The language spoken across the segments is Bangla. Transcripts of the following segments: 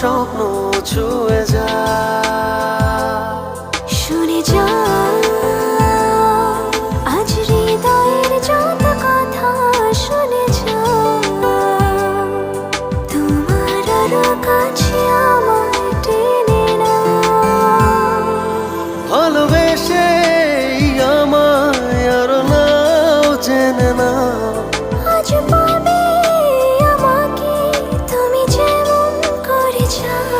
স্বপ্ন ছুঁয়ে যায়। শুনে যাও আজ হৃদয়ের যত কথা, শুনে যাও তোমার আরো কাছে আমায় টেনে নাও। ভালোবেসে আমায় আরো নাও জেনে নাও। আজ পাবে আমাকে তুমি যেমন করে চাও।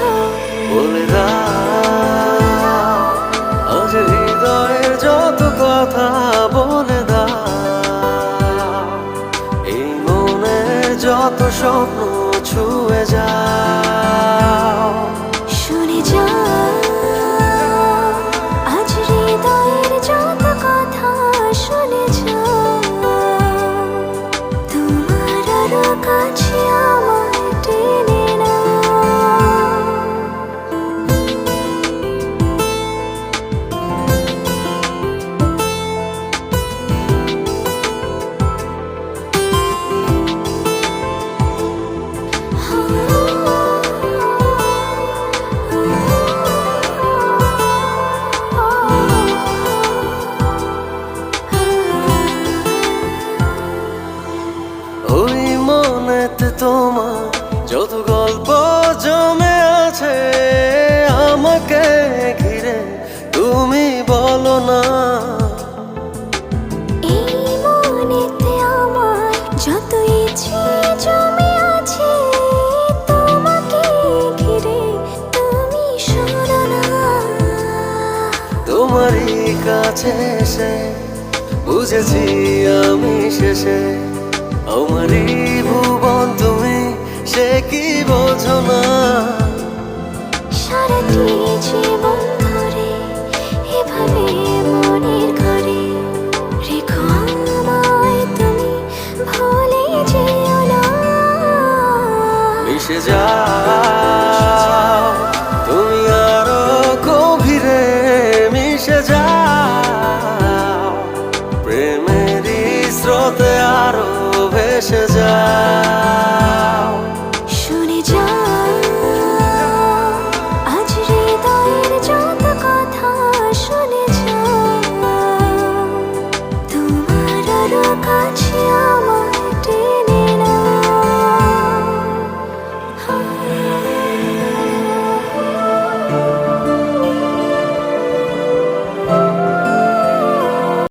বলে দাও আজ হৃদয়ের যত কথা, বলে দাও এই মনের যত স্বপ্ন ছুঁয়ে যাও। শুনে যাও আজ হৃদয়ের যত কথা, শুনে যাও তোমার আরো কাছে আমায় টেনে নাও। ওই মনেতে তোমার যত গল্প জমে আছে আমাকে ঘিরে, তুমি বলো না। এই মনেতে আমার যত ইচ্ছে জমে আছে তোমাকে ঘিরে, তুমি শোনো না। তোমারই কাছে এসে বুঝেছি আমি শেষে, আমারই ভুবন তুমি, সে কি বোঝো না। সারাটি জীবন ধরে এভাবে মনের ঘরে রেখো আমায় তুমি, ভুলে যেও না। মিশে যাও তুমি আরো গভীরে, মিশে যাও প্রেমেরই স্রোতে আরো ভেসে যাও।